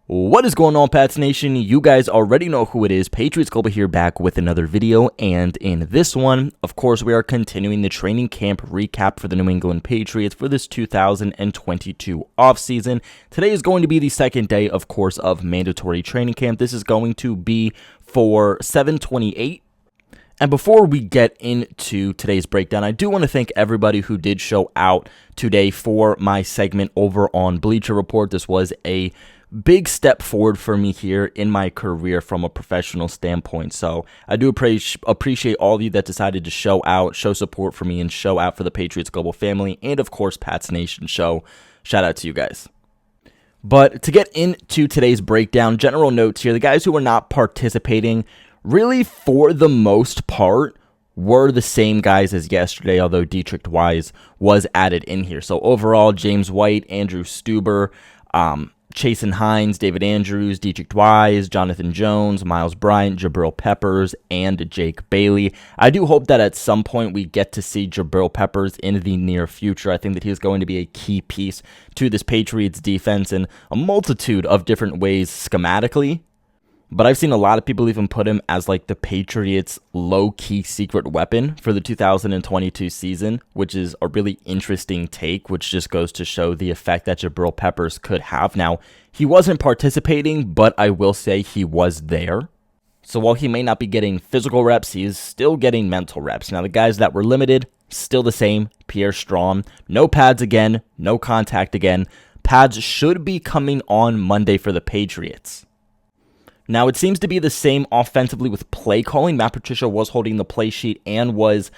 What is going on, Pats Nation? You guys already know who it is. Patriots Global here, back with another video, and in this one, of course, we are continuing the training camp recap for the New England Patriots for this 2022 offseason. Today is going to be the second day, of course, of mandatory training camp. This is going to be for 7/28. And before we get into today's breakdown, I do want to thank everybody who did show out today for my segment over on Bleacher Report. This was a big step forward for me here in my career from a professional standpoint. So I do appreciate all of you that decided to show out, show support for me, and show out for the Patriots Global family, and of course, Pats Nation show. Shout out to you guys. But to get into today's breakdown, general notes here, the guys who are not participating, really for the most part, were the same guys as yesterday, although Dietrich Wise was added in here. So overall, James White, Andrew Stuber, Chasen Hines, David Andrews, Dietrich Wise, Jonathan Jones, Miles Bryant, Jabril Peppers, and Jake Bailey. I do hope that at some point we get to see Jabril Peppers in the near future. I think that he is going to be a key piece to this Patriots defense in a multitude of different ways schematically. But I've seen a lot of people even put him as like the Patriots' low-key secret weapon for the 2022 season, which is a really interesting take, which just goes to show the effect that Jabril Peppers could have. Now, he wasn't participating, but I will say he was there. So while he may not be getting physical reps, he is still getting mental reps. Now, the guys that were limited, still the same. Pierre Strong, no pads again, no contact again. Pads should be coming on Monday for the Patriots. Now, it seems to be the same offensively with play calling. Matt Patricia was holding the play sheet and was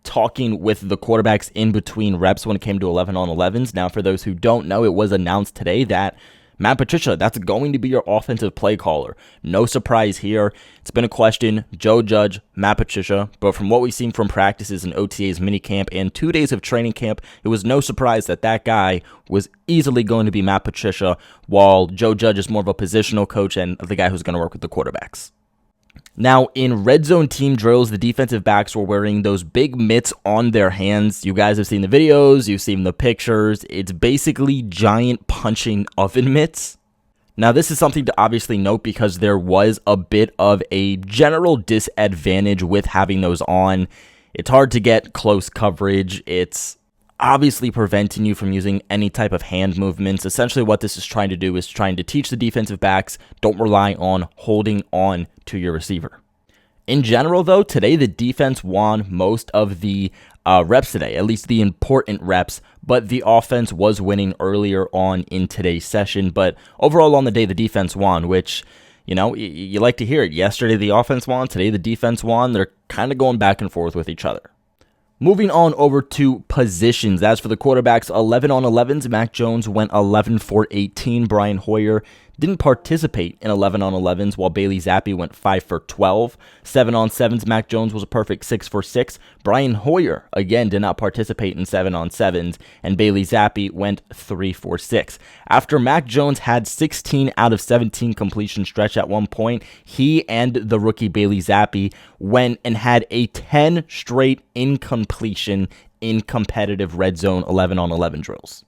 talking with the quarterbacks in between reps when it came to 11-on-11s. Now, for those who don't know, it was announced today that Matt Patricia, that's going to be your offensive play caller. No surprise here. It's been a question, Joe Judge, Matt Patricia, but from what we've seen from practices and OTA's minicamp and 2 days of training camp, it was no surprise that that guy was easily going to be Matt Patricia, while Joe Judge is more of a positional coach and the guy who's going to work with the quarterbacks. Now, in red zone team drills, the defensive backs were wearing those big mitts on their hands. You guys have seen the videos, you've seen the pictures. It's basically giant punching oven mitts. Now, this is something to obviously note because there was a bit of a general disadvantage with having those on. It's hard to get close coverage. It's obviously preventing you from using any type of hand movements. Essentially what this is trying to do is trying to teach the defensive backs, don't rely on holding on to your receiver. In general, though, today the defense won most of the reps today, at least the important reps, but the offense was winning earlier on in today's session. But overall on the day, the defense won, which, you know, you like to hear it. Yesterday the offense won, today the defense won. They're kind of going back and forth with each other. Moving on over to positions. As for the quarterbacks, 11-on-11s, Mac Jones went 11 for 18. Brian Hoyer didn't participate in 11-on-11s, while Bailey Zappi went 5 for 12. 7-on-7s, Mac Jones was a perfect 6 for 6. Brian Hoyer, again, did not participate in 7-on-7s, and Bailey Zappi went 3 for 6. After Mac Jones had 16 out of 17 completion stretch at one point, he and the rookie Bailey Zappi went and had a 10 straight incompletion in competitive red zone 11-on-11 drills.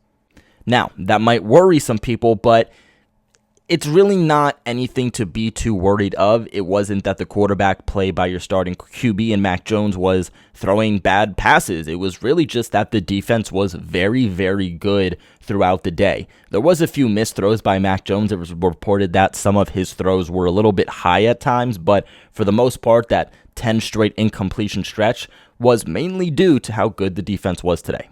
Now, that might worry some people, but it's really not anything to be too worried of. It wasn't that the quarterback play by your starting QB and Mac Jones was throwing bad passes. It was really just that the defense was very, very good throughout the day. There was a few missed throws by Mac Jones. It was reported that some of his throws were a little bit high at times, but for the most part, that 10 straight incompletion stretch was mainly due to how good the defense was today.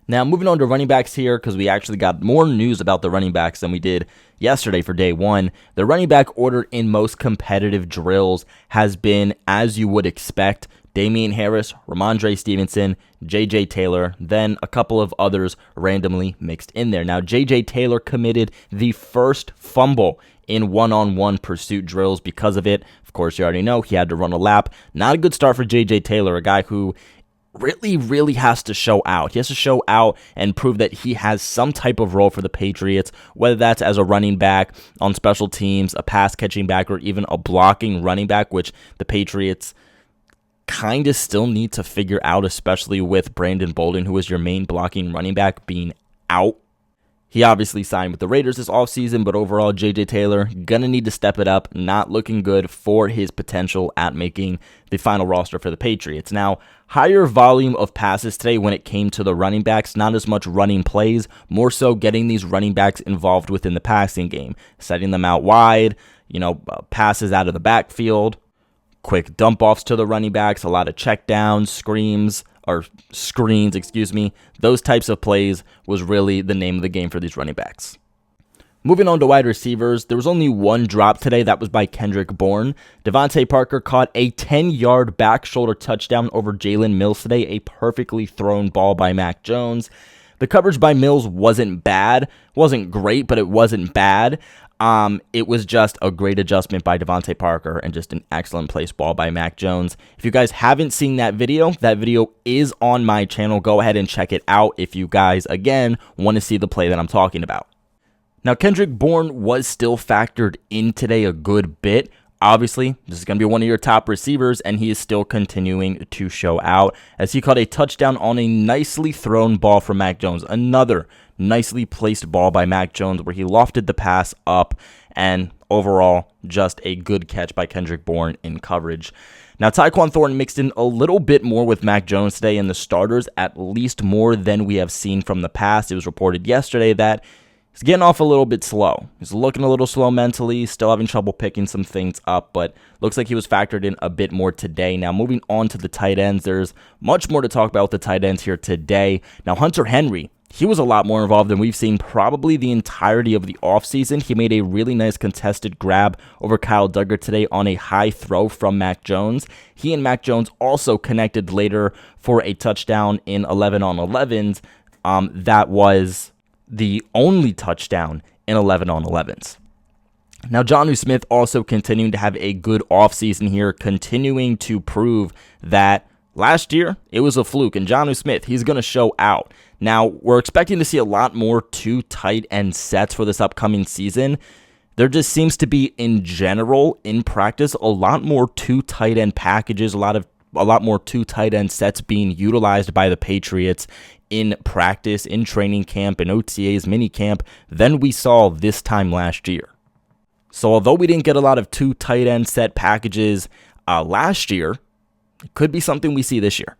Now, moving on to running backs here, because we actually got more news about the running backs than we did yesterday for day one. The running back order in most competitive drills has been, as you would expect, Damian Harris, Ramondre Stevenson, J.J. Taylor, then a couple of others randomly mixed in there. Now, J.J. Taylor committed the first fumble in one-on-one pursuit drills because of it. Of course, you already know he had to run a lap. Not a good start for J.J. Taylor, a guy who really has to show out. He has to show out and prove that he has some type of role for the Patriots, whether that's as a running back, on special teams, a pass-catching back, or even a blocking running back, which the Patriots kind of still need to figure out, especially with Brandon Bolden, who is your main blocking running back, being out. He obviously signed with the Raiders this offseason, but overall, J.J. Taylor gonna need to step it up. Not looking good for his potential at making the final roster for the Patriots. Now, higher volume of passes today when it came to the running backs. Not as much running plays, more so getting these running backs involved within the passing game, setting them out wide, passes out of the backfield, quick dump offs to the running backs, a lot of check downs, screens, those types of plays was really the name of the game for these running backs. Moving on to wide receivers, there was only one drop today. That was by Kendrick Bourne. Devontae Parker caught a 10-yard back shoulder touchdown over Jalen Mills today, a perfectly thrown ball by Mac Jones. The coverage by Mills wasn't bad. Wasn't great, but it wasn't bad. It was just a great adjustment by Devontae Parker and just an excellent place ball by Mac Jones. If you guys haven't seen that video is on my channel. Go ahead and check it out if you guys, again, want to see the play that I'm talking about. Now, Kendrick Bourne was still factored in today a good bit. Obviously, this is going to be one of your top receivers, and he is still continuing to show out as he caught a touchdown on a nicely thrown ball from Mac Jones. Another nicely placed ball by Mac Jones where he lofted the pass up, and overall, just a good catch by Kendrick Bourne in coverage. Now, Tyquan Thornton mixed in a little bit more with Mac Jones today in the starters, at least more than we have seen from the past. It was reported yesterday that he's getting off a little bit slow. He's looking a little slow mentally, still having trouble picking some things up, but looks like he was factored in a bit more today. Now, moving on to the tight ends, there's much more to talk about with the tight ends here today. Now, Hunter Henry, he was a lot more involved than we've seen probably the entirety of the offseason. He made a really nice contested grab over Kyle Duggar today on a high throw from Mac Jones. He and Mac Jones also connected later for a touchdown in 11-on-11s. That was the only touchdown in 11-on-11s. Now, Jonnu Smith also continuing to have a good offseason here, continuing to prove that last year it was a fluke, and Jonnu Smith, he's going to show out. Now, we're expecting to see a lot more two tight end sets for this upcoming season. There just seems to be, in general, in practice, a lot more two tight end packages, a lot more two tight end sets being utilized by the Patriots in practice, in training camp, in OTAs, mini camp, than we saw this time last year. So although we didn't get a lot of two tight end set packages last year, it could be something we see this year.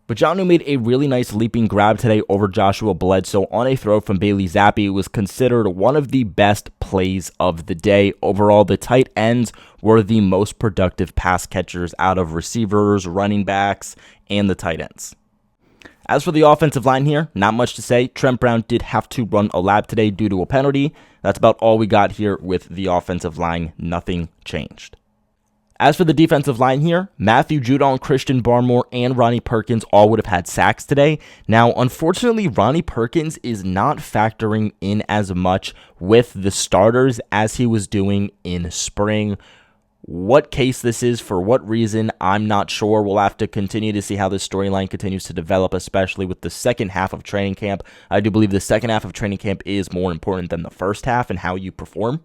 But Jonnu made a really nice leaping grab today over Joshua Bledsoe on a throw from Bailey Zappi. It was considered one of the best plays of the day. Overall, the tight ends were the most productive pass catchers out of receivers, running backs, and the tight ends. As for the offensive line here, not much to say. Trent Brown did have to run a lap today due to a penalty. That's about all we got here with the offensive line. Nothing changed. As for the defensive line here, Matthew Judon, Christian Barmore, and Ronnie Perkins all would have had sacks today. Now, unfortunately, Ronnie Perkins is not factoring in as much with the starters as he was doing in spring. What case this is, for what reason, I'm not sure. We'll have to continue to see how this storyline continues to develop, especially with the second half of training camp. I do believe the second half of training camp is more important than the first half and how you perform.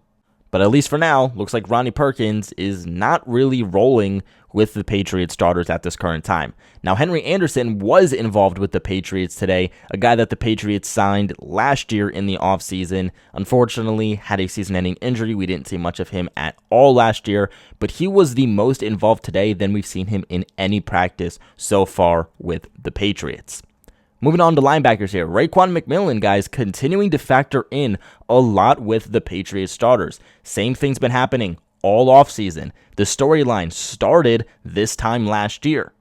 But at least for now, looks like Ronnie Perkins is not really rolling with the Patriots starters at this current time. Now, Henry Anderson was involved with the Patriots today, a guy that the Patriots signed last year in the offseason. Unfortunately, had a season-ending injury. We didn't see much of him at all last year, but he was the most involved today than we've seen him in any practice so far with the Patriots. Moving on to linebackers here. Raekwon McMillan, guys, continuing to factor in a lot with the Patriots starters. Same thing's been happening all offseason. The storyline started this time last year.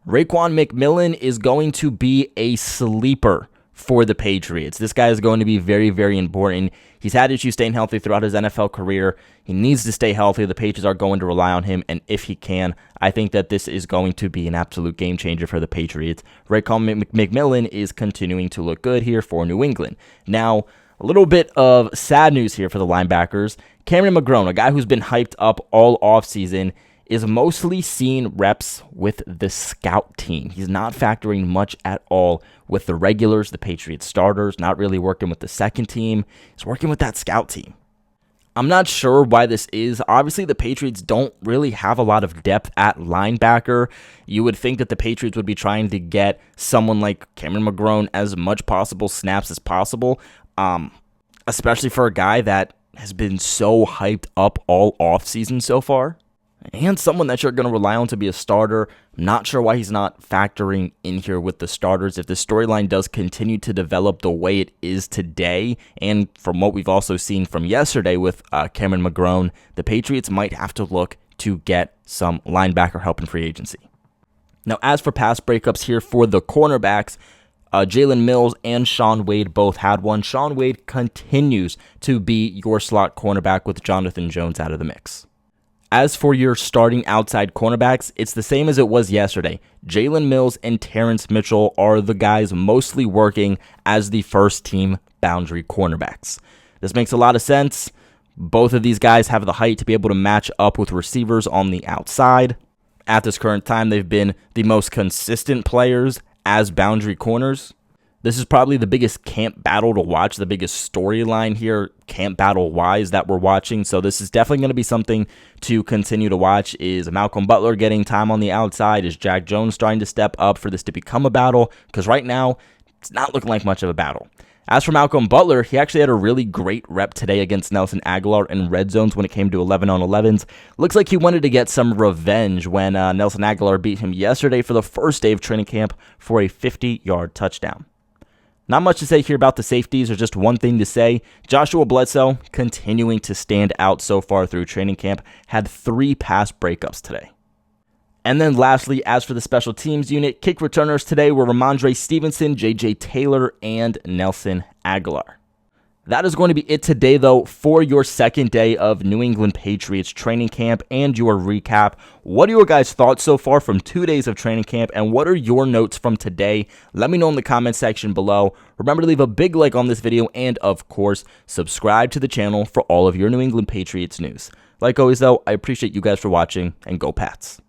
Raekwon McMillan is going to be a sleeper for the Patriots. This guy is going to be very, very important. He's had issues staying healthy throughout his NFL career. He needs to stay healthy. The Patriots are going to rely on him, and if he can, I think that this is going to be an absolute game changer for the Patriots. Raekwon McMillan is continuing to look good here for New England. Now, a little bit of sad news here for the linebackers. Cameron McGrone, a guy who's been hyped up all offseason, is mostly seeing reps with the scout team. He's not factoring much at all with the regulars, the Patriots starters, not really working with the second team. He's working with that scout team. I'm not sure why this is. Obviously, the Patriots don't really have a lot of depth at linebacker. You would think that the Patriots would be trying to get someone like Cameron McGrone as much possible snaps as possible. especially for a guy that has been so hyped up all offseason so far, and someone that you're going to rely on to be a starter. I'm not sure why he's not factoring in here with the starters. If the storyline does continue to develop the way it is today, and from what we've also seen from yesterday with Cameron McGrone, the Patriots might have to look to get some linebacker help in free agency. Now, as for pass breakups here for the cornerbacks, Jalen Mills and Shaun Wade both had one. Shaun Wade continues to be your slot cornerback with Jonathan Jones out of the mix. As for your starting outside cornerbacks, it's the same as it was yesterday. Jalen Mills and Terrence Mitchell are the guys mostly working as the first team boundary cornerbacks. This makes a lot of sense. Both of these guys have the height to be able to match up with receivers on the outside. At this current time, they've been the most consistent players as boundary corners. This is probably the biggest camp battle to watch, the biggest storyline here, camp battle-wise, that we're watching. So this is definitely going to be something to continue to watch. Is Malcolm Butler getting time on the outside? Is Jack Jones starting to step up for this to become a battle? Because right now, it's not looking like much of a battle. As for Malcolm Butler, he actually had a really great rep today against Nelson Agholor in red zones when it came to 11-on-11s. Looks like he wanted to get some revenge when Nelson Agholor beat him yesterday for the first day of training camp for a 50-yard touchdown. Not much to say here about the safeties, or just one thing to say. Joshua Bledsoe, continuing to stand out so far through training camp, had 3 pass breakups today. And then lastly, as for the special teams unit, kick returners today were Ramondre Stevenson, J.J. Taylor, and Nelson Agholor. That is going to be it today, though, for your second day of New England Patriots training camp and your recap. What are your guys' thoughts so far from 2 days of training camp, and what are your notes from today? Let me know in the comment section below. Remember to leave a big like on this video, and of course, subscribe to the channel for all of your New England Patriots news. Like always, though, I appreciate you guys for watching, and go Pats.